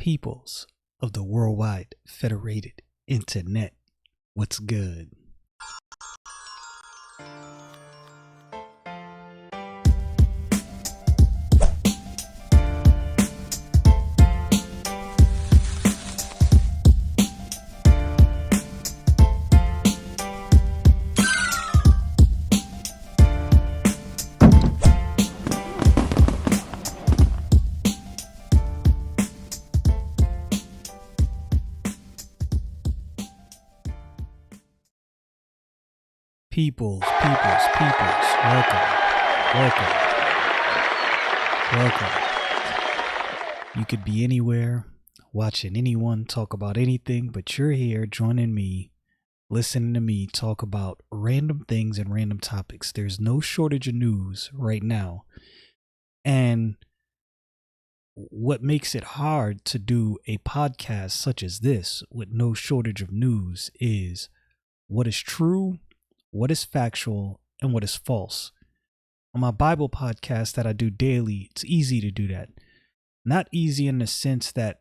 peoples of the worldwide federated internet. What's good? Peoples, welcome. You could be anywhere, watching anyone talk about anything, but you're here joining me, listening to me talk about random things and random topics. There's no shortage of news right now. And what makes it hard to do a podcast such as this with no shortage of news is what is true, what is factual, and what is false. On my Bible podcast that I do daily, it's easy to do that. Not easy in the sense that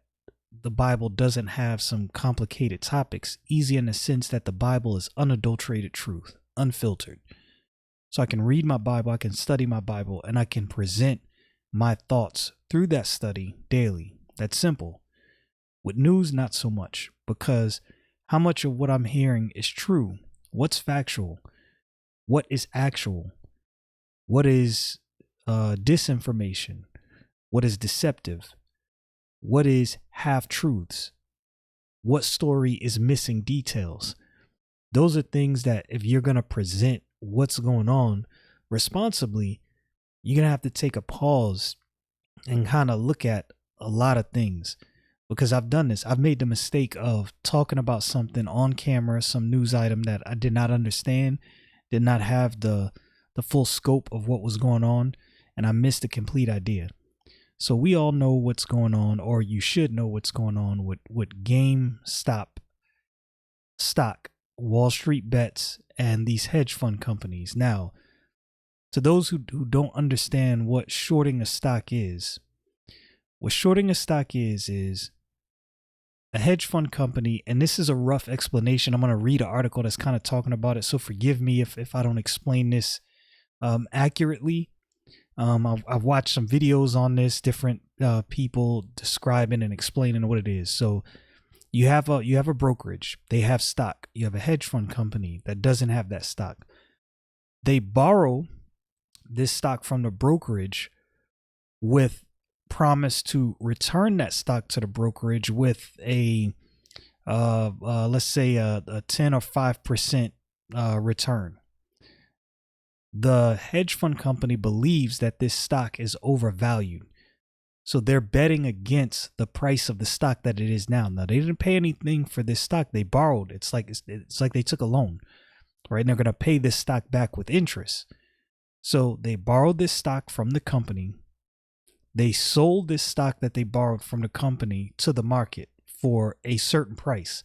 the Bible doesn't have some complicated topics. Easy in the sense that the Bible is unadulterated truth, unfiltered. So I can read my Bible, I can study my Bible, and I can present my thoughts through that study daily. That's simple. With news, not so much, because how much of what I'm hearing is true? What's factual? What is actual? What is disinformation? What is deceptive? What is half-truths? What story is missing details? Those are things that if you're going to present what's going on responsibly, you're going to have to take a pause and kind of look at a lot of things. Because I've done this. I've made the mistake of talking about something on camera, some news item that I did not understand, did not have the full scope of what was going on, and I missed the complete idea. So we all know what's going on, or you should know what's going on with GameStop stock, Wall Street bets, and these hedge fund companies. Now, to those who don't understand what shorting a stock is, what shorting a stock is a hedge fund company, and this is a rough explanation. I'm going to read an article that's kind of talking about it, so forgive me if I don't explain this accurately. I've watched some videos on this, different people describing and explaining what it is. So you have a brokerage. They have stock. You have a hedge fund company that doesn't have that stock. They borrow this stock from the brokerage with promise to return that stock to the brokerage with a let's say a 10 or 5% return. The hedge fund company believes that this stock is overvalued, so they're betting against the price of the stock that it is now. They didn't pay anything for this stock. They borrowed. It's like they took a loan, right? And they're going to pay this stock back with interest. So they borrowed this stock from the company. They sold this stock that they borrowed from the company to the market for a certain price,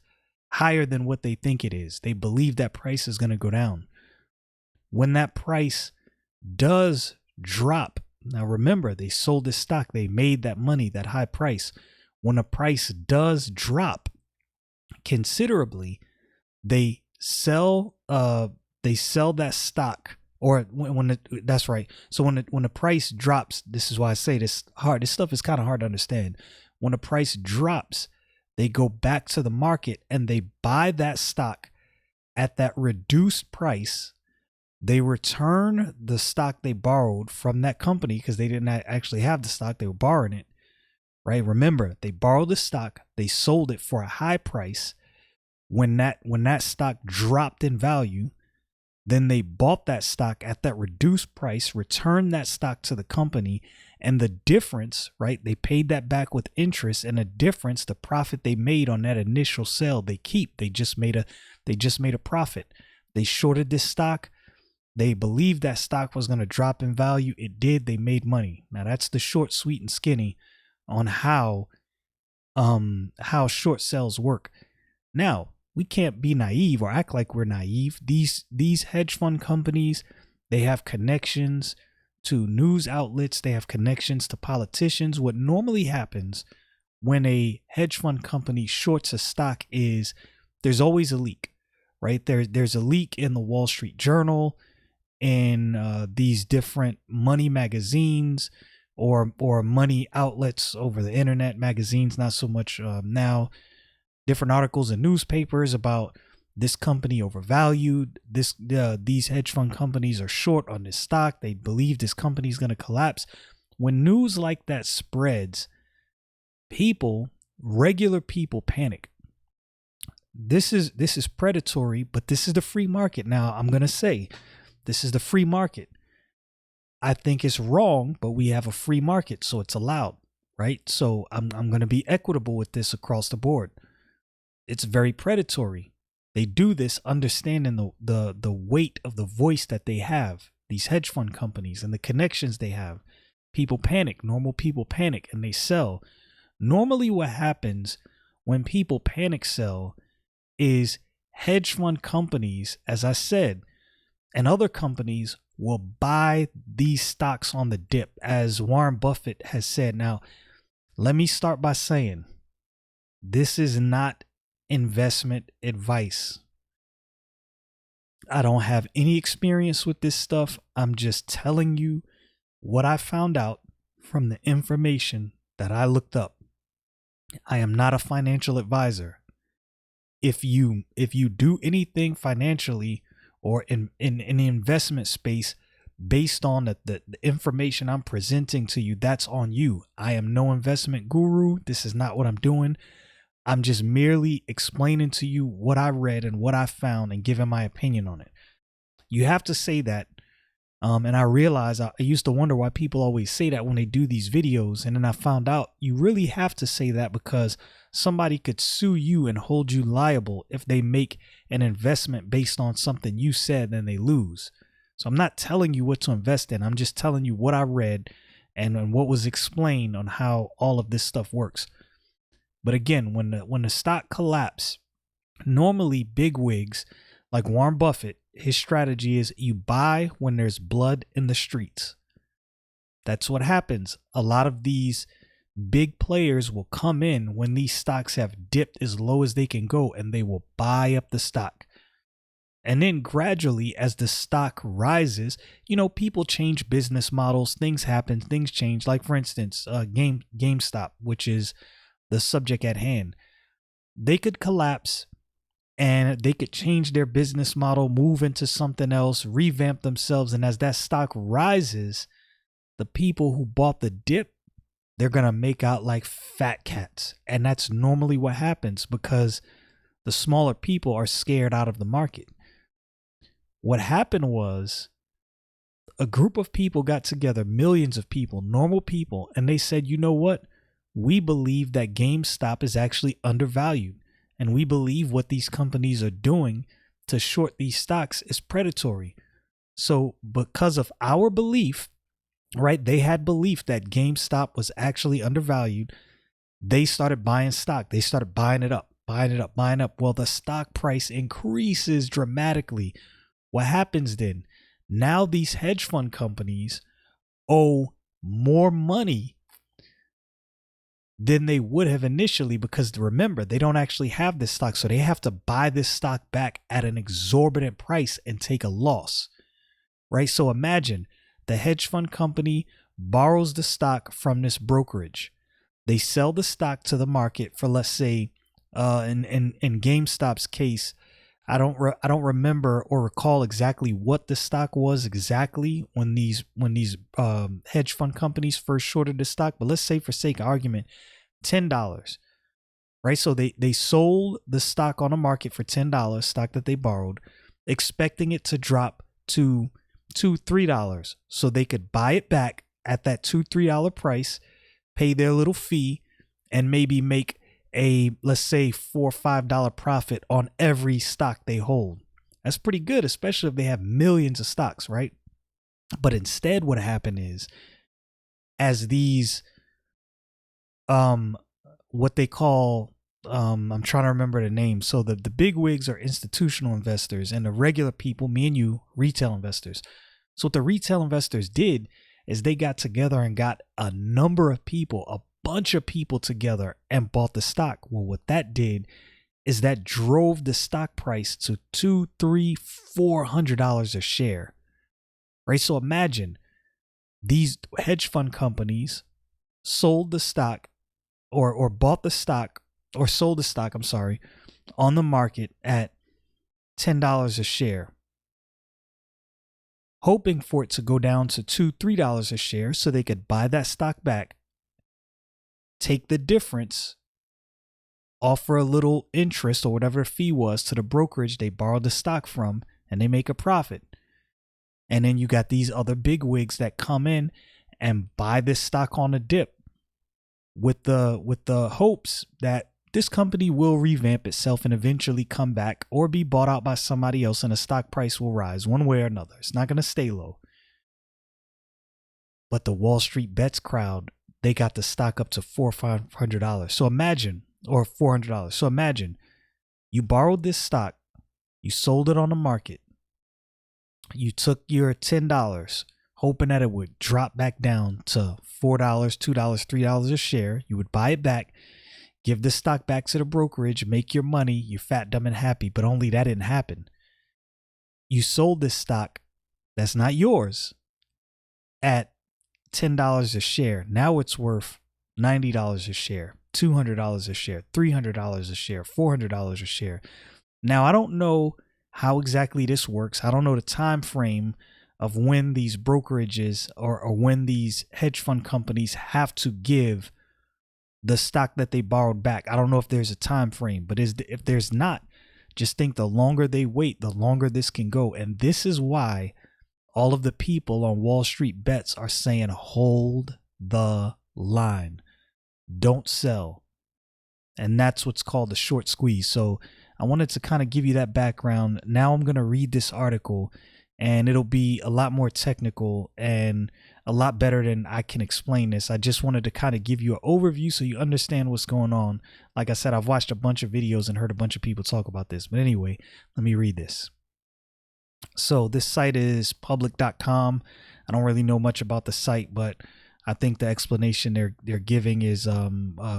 higher than what they think it is. They believe that price is going to go down. When that price does drop, now remember, they sold this stock, they made that money, that high price. When the price does drop considerably, they sell that stock. Or that's right. So when the price drops, this is why I say this hard. This stuff is kind of hard to understand. When the price drops, they go back to the market and they buy that stock at that reduced price. They return the stock they borrowed from that company because they didn't actually have the stock. They were borrowing it, right? Remember, they borrowed the stock. They sold it for a high price. When that stock dropped in value, then they bought that stock at that reduced price, returned that stock to the company, and the difference, right? They paid that back with interest, and the difference, the profit they made on that initial sale, they keep. They just made a profit. They shorted this stock. They believed that stock was going to drop in value. It did. They made money. Now that's the short, sweet, and skinny on how short sales work. Now, we can't be naive or act like we're naive. These hedge fund companies, they have connections to news outlets. They have connections to politicians. What normally happens when a hedge fund company shorts a stock is there's always a leak, right? There's a leak in the Wall Street Journal, in these different money magazines or money outlets over the internet, magazines, not so much now, different articles in newspapers about this company overvalued, these hedge fund companies are short on this stock, they believe this company is going to collapse. When news like that spreads, regular people panic. This is predatory, but this is the free market. Now, I'm going to say this is the free market. I think it's wrong, but we have a free market, so it's allowed, right? So I'm going to be equitable with this across the board. It's very predatory. They do this understanding the weight of the voice that they have, these hedge fund companies and the connections they have. People panic, normal people panic, and they sell. Normally what happens when people panic sell is hedge fund companies, as I said, and other companies will buy these stocks on the dip, as Warren Buffett has said. Now, let me start by saying this is not investment advice. I don't have any experience with this stuff. I'm just telling you what I found out from the information that I looked up. I am not a financial advisor. If you do anything financially or in the investment space based on the information I'm presenting to you, that's on you. I am no investment guru. This is not what I'm doing. I'm just merely explaining to you what I read and what I found and giving my opinion on it. You have to say that. And I realized I used to wonder why people always say that when they do these videos. And then I found out you really have to say that because somebody could sue you and hold you liable if they make an investment based on something you said and they lose. So I'm not telling you what to invest in. I'm just telling you what I read and what was explained on how all of this stuff works. But again, when the stock collapsed, normally bigwigs like Warren Buffett, his strategy is you buy when there's blood in the streets. That's what happens. A lot of these big players will come in when these stocks have dipped as low as they can go, and they will buy up the stock. And then gradually, as the stock rises, people change business models, things happen, things change. Like, for instance, GameStop, which is the subject at hand. They could collapse and they could change their business model, move into something else, revamp themselves. And as that stock rises, the people who bought the dip, they're going to make out like fat cats. And that's normally what happens because the smaller people are scared out of the market. What happened was a group of people got together, millions of people, normal people, and they said, you know what? We believe that GameStop is actually undervalued. And we believe what these companies are doing to short these stocks is predatory. So because of our belief, right, they had belief that GameStop was actually undervalued. They started buying stock. They started buying it up. Well, the stock price increases dramatically. What happens then? Now these hedge fund companies owe more money than they would have initially, because remember, they don't actually have this stock. So they have to buy this stock back at an exorbitant price and take a loss, right? So imagine the hedge fund company borrows the stock from this brokerage. They sell the stock to the market for, let's say, in GameStop's case, I don't remember or recall exactly what the stock was exactly when these hedge fund companies first shorted the stock, but let's say for sake of argument, $10, right? So they sold the stock on the market for $10, stock that they borrowed, expecting it to drop to $2-3, so they could buy it back at that $2-3 price, pay their little fee, and maybe make a, let's say, $4 or $5 profit on every stock they hold. That's pretty good, especially if they have millions of stocks, right? But instead, what happened is, as these what they call I'm trying to remember the name. So the big wigs are institutional investors, and the regular people, me and you, retail investors. So what the retail investors did is they got together and got a number of people, a bunch of people together and bought the stock. Well, what that did is that drove the stock price to $200, $300, $400 a share, right? So imagine these hedge fund companies sold the stock or bought the stock or sold the stock, I'm sorry, on the market at $10 a share, hoping for it to go down to $2, $3 a share so they could buy that stock back, take the difference, offer a little interest or whatever the fee was to the brokerage they borrowed the stock from, and they make a profit. And then you got these other big wigs that come in and buy this stock on a dip with the hopes that this company will revamp itself and eventually come back or be bought out by somebody else, and the stock price will rise one way or another. It's not going to stay low. But the Wall Street Bets crowd, they got the stock up to $400 or $500. So imagine, or $400. So imagine you borrowed this stock, you sold it on the market, you took your $10, hoping that it would drop back down to $4, $2, $3 a share. You would buy it back, give the stock back to the brokerage, make your money, you're fat, dumb, and happy. But only that didn't happen. You sold this stock that's not yours at $10 a share. Now it's worth $90 a share, $200 a share, $300 a share, $400 a share. Now, I don't know how exactly this works. I don't know the time frame of when these brokerages or when these hedge fund companies have to give the stock that they borrowed back. I don't know if there's a time frame, but if there's not, just think the longer they wait, the longer this can go. And this is why all of the people on Wall Street Bets are saying, hold the line, don't sell. And that's what's called the short squeeze. So I wanted to kind of give you that background. Now I'm going to read this article, and it'll be a lot more technical and a lot better than I can explain this. I just wanted to kind of give you an overview so you understand what's going on. Like I said, I've watched a bunch of videos and heard a bunch of people talk about this. But anyway, let me read this. So this site is public.com. I don't really know much about the site, but I think the explanation they're giving is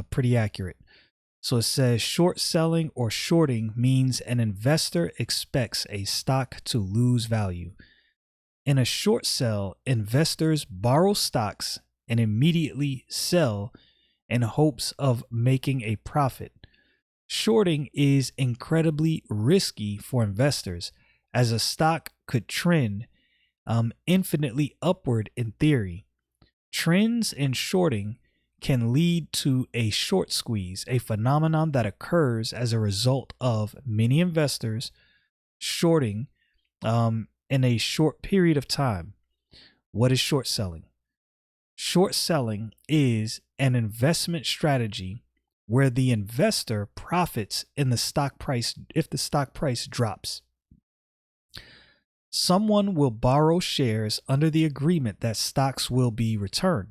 pretty accurate. So it says short selling or shorting means an investor expects a stock to lose value. In a short sell, investors borrow stocks and immediately sell in hopes of making a profit. Shorting is incredibly risky for investors, as a stock could trend infinitely upward in theory. Trends in shorting can lead to a short squeeze, a phenomenon that occurs as a result of many investors shorting in a short period of time. What is short selling? Short selling is an investment strategy where the investor profits in the stock price if the stock price drops. Someone will borrow shares under the agreement that stocks will be returned.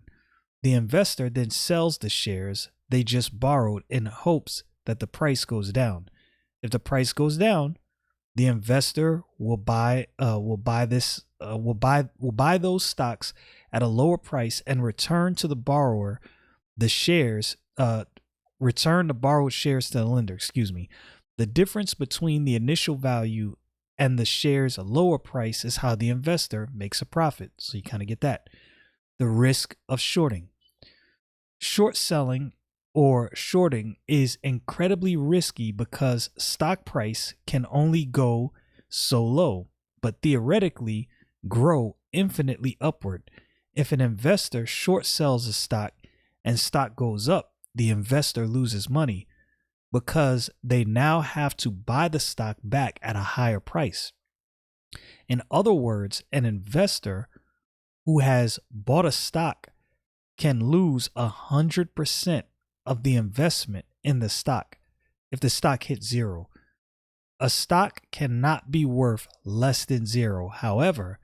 The investor then sells the shares they just borrowed in hopes that the price goes down. If the price goes down, the investor will buy those stocks at a lower price and return to the borrower the shares. Return the borrowed shares to the lender. The difference between the initial value and the shares' lower price is how the investor makes a profit. So you kind of get that. The risk of shorting. Short selling or shorting is incredibly risky because stock price can only go so low, but theoretically grow infinitely upward. If an investor short sells a stock and stock goes up, the investor loses money because they now have to buy the stock back at a higher price. In other words, an investor who has bought a stock can lose 100% of the investment in the stock if the stock hits zero. A stock cannot be worth less than zero. However,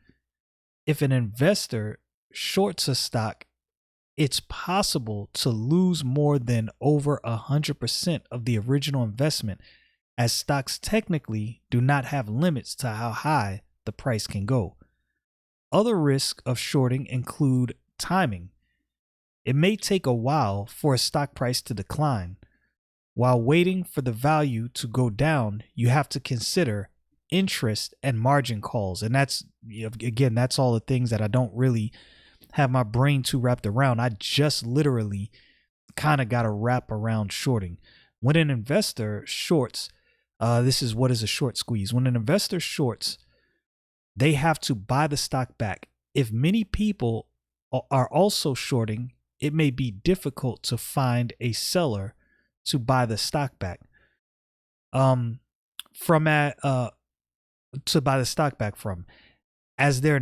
if an investor shorts a stock, it's possible to lose more than over 100% of the original investment, as stocks technically do not have limits to how high the price can go. Other risks of shorting include timing. It may take a while for a stock price to decline. While waiting for the value to go down, you have to consider interest and margin calls. And that's, again, that's all the things that I don't really have my brain too wrapped around. I just literally kind of got to wrap around shorting. When an investor shorts, this is what is a short squeeze. When an investor shorts, they have to buy the stock back. If many people are also shorting, it may be difficult to find a seller to buy the stock back. To buy the stock back from. As there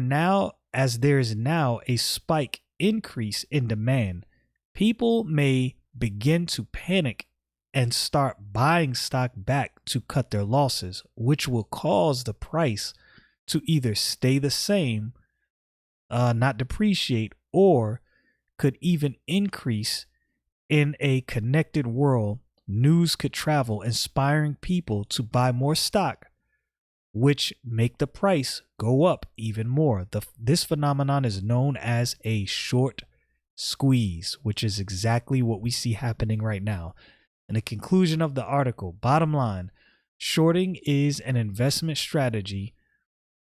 is now a spike increase in demand, people may begin to panic and start buying stock back to cut their losses, which will cause the price to either stay the same, not depreciate, or could even increase. In a connected world, news could travel, inspiring people to buy more stock, which make the price go up even more. This phenomenon is known as a short squeeze, which is exactly what we see happening right now. In the conclusion of the article, bottom line, shorting is an investment strategy.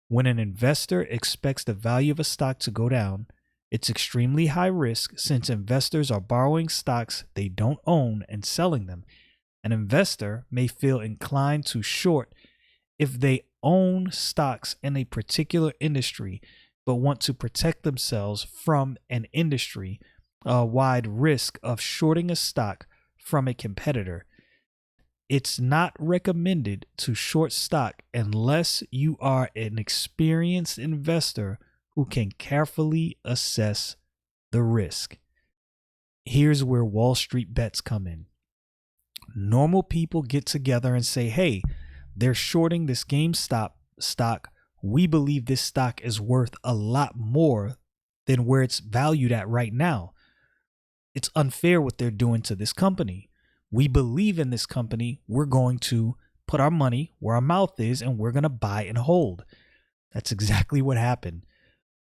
When an investor expects the value of a stock to go down, it's extremely high risk since investors are borrowing stocks they don't own and selling them. An investor may feel inclined to short if they own stocks in a particular industry, but want to protect themselves from an industry wide risk of shorting a stock from a competitor. It's not recommended to short stock unless you are an experienced investor who can carefully assess the risk. Here's where Wall Street bets come in. Normal people get together and say, hey, they're shorting this GameStop stock. We believe this stock is worth a lot more than where it's valued at right now. It's unfair what they're doing to this company. We believe in this company. We're going to put our money where our mouth is and we're going to buy and hold. That's exactly what happened.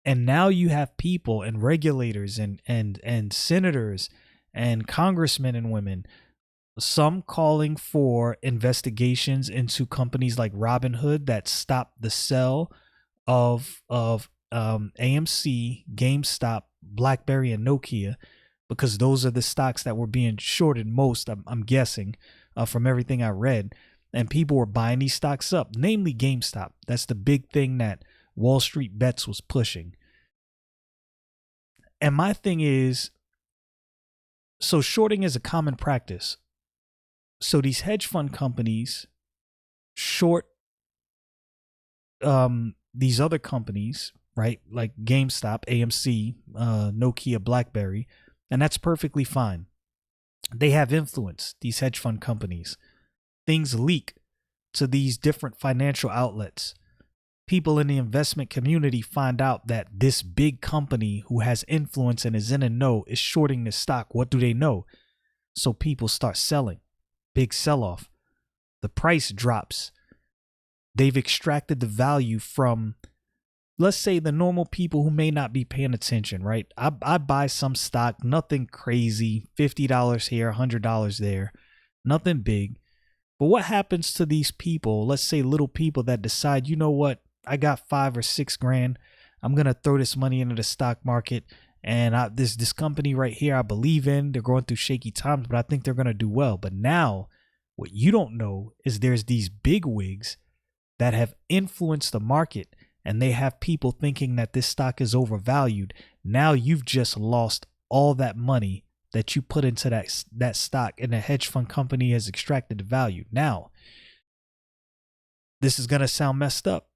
And now you have people and regulators and senators and congressmen and women, some calling for investigations into companies like Robinhood that stopped the sale of AMC, GameStop, BlackBerry, and Nokia, because those are the stocks that were being shorted most, I'm guessing, from everything I read. And people were buying these stocks up, namely GameStop. That's the big thing that Wall Street Bets was pushing. And my thing is, so shorting is a common practice. So these hedge fund companies short these other companies, right? Like GameStop, AMC, Nokia, BlackBerry, and that's perfectly fine. They have influence, these hedge fund companies. Things leak to these different financial outlets. People in the investment community find out that this big company who has influence and is in a know is shorting the stock. What do they know? So people start selling. Big sell-off. The price drops. They've extracted the value from, let's say, the normal people who may not be paying attention, right? I buy some stock, nothing crazy, $50 here, $100 there, nothing big. But what happens to these people, let's say little people that decide, you know what, I got $5 or $6 grand. I'm going to throw this money into the stock market. And this company right here, I believe in. They're going through shaky times, but I think they're going to do well. But now what you don't know is there's these big wigs that have influenced the market, and they have people thinking that this stock is overvalued. Now you've just lost all that money that you put into that stock, and the hedge fund company has extracted the value. Now, this is going to sound messed up,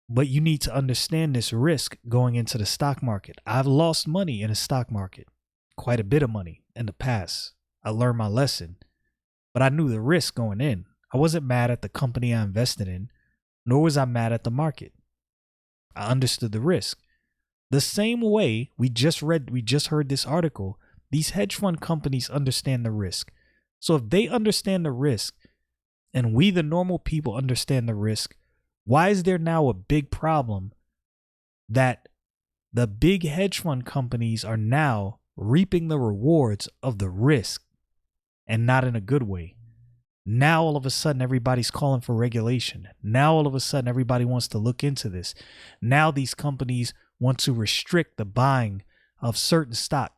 but you need to understand this risk going into the stock market. I've lost money in the stock market, quite a bit of money in the past. I learned my lesson, but I knew the risk going in. I wasn't mad at the company I invested in, nor was I mad at the market. I understood the risk. The same way we just heard this article, these hedge fund companies understand the risk. So if they understand the risk and we, the normal people, understand the risk, why is there now a big problem that the big hedge fund companies are now reaping the rewards of the risk, and not in a good way. Now all of a sudden everybody's calling for regulation. Now all of a sudden everybody wants to look into this. Now these companies want to restrict the buying of certain stock.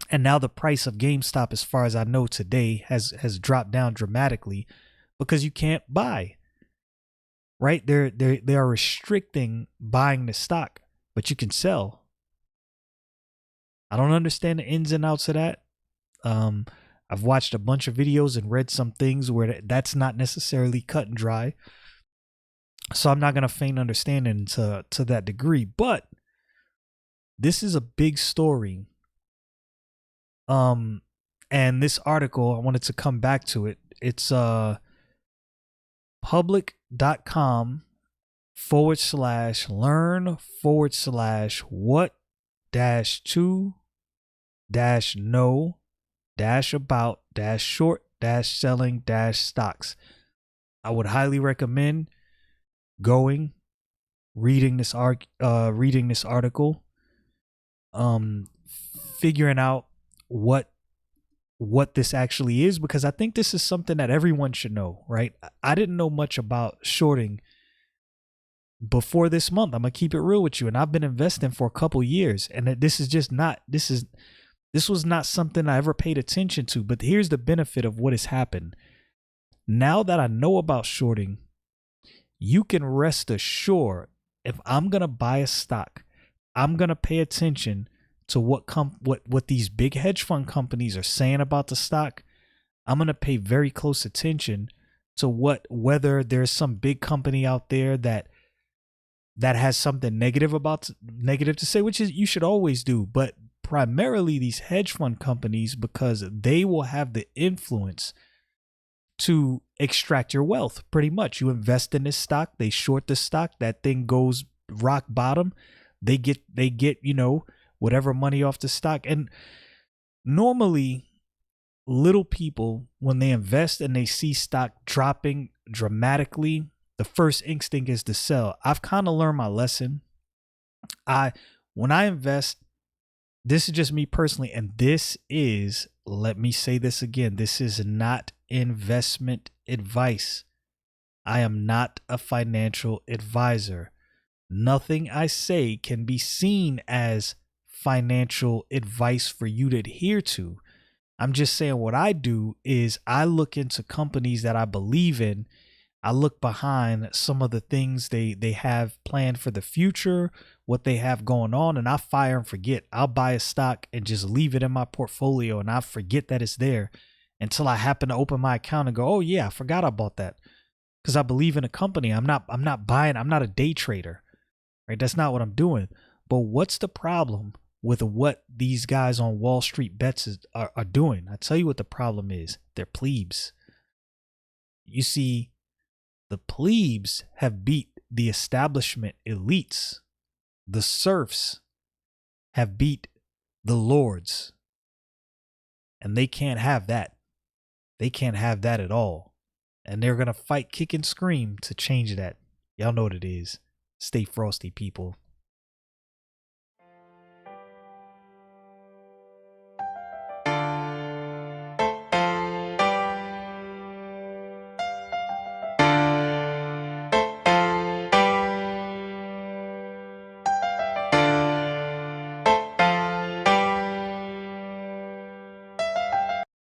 And now the price of GameStop, as far as I know today, has dropped down dramatically because you can't buy. Right? They are restricting buying the stock, but you can sell. I don't understand the ins and outs of that. I've watched a bunch of videos and read some things where that's not necessarily cut and dry. So I'm not going to feign understanding to that degree, but this is a big story. And this article, I wanted to come back to it. It's public.com/learn/what-to-know-about-short-selling-stocks. I would highly recommend going, reading this article, figuring out what this actually is, because I think this is something that everyone should know, right? I didn't know much about shorting before this month. I'm gonna keep it real with you, and I've been investing for a couple years, and this was not something I ever paid attention to. But here's the benefit of what has happened. Now that I know about shorting, you can rest assured, if I'm gonna buy a stock, I'm gonna pay attention to what these big hedge fund companies are saying about the stock. I'm going to pay very close attention to whether there's some big company out there that has something negative to say, which is you should always do, but primarily these hedge fund companies, because they will have the influence to extract your wealth. Pretty much, you invest in this stock, they short the stock, that thing goes rock bottom, they get whatever money off the stock. And normally little people, when they invest and they see stock dropping dramatically, the first instinct is to sell. I've kind of learned my lesson. When I invest, this is just me personally, and let me say this again, this is not investment advice. I am not a financial advisor. Nothing I say can be seen as financial advice for you to adhere to. I'm just saying what I do is I look into companies that I believe in. I look behind some of the things they have planned for the future, what they have going on, and I fire and forget. I'll buy a stock and just leave it in my portfolio, and I forget that it's there until I happen to open my account and go, oh yeah, I forgot I bought that, because I believe in a company. I'm not buying. I'm not a day trader, right? That's not what I'm doing. But what's the problem with what these guys on Wall Street bets are doing? I tell you what the problem is. They're plebes. You see, the plebes have beat the establishment elites. The serfs have beat the lords. And they can't have that. They can't have that at all. And they're going to fight, kick, and scream to change that. Y'all know what it is. Stay frosty, people.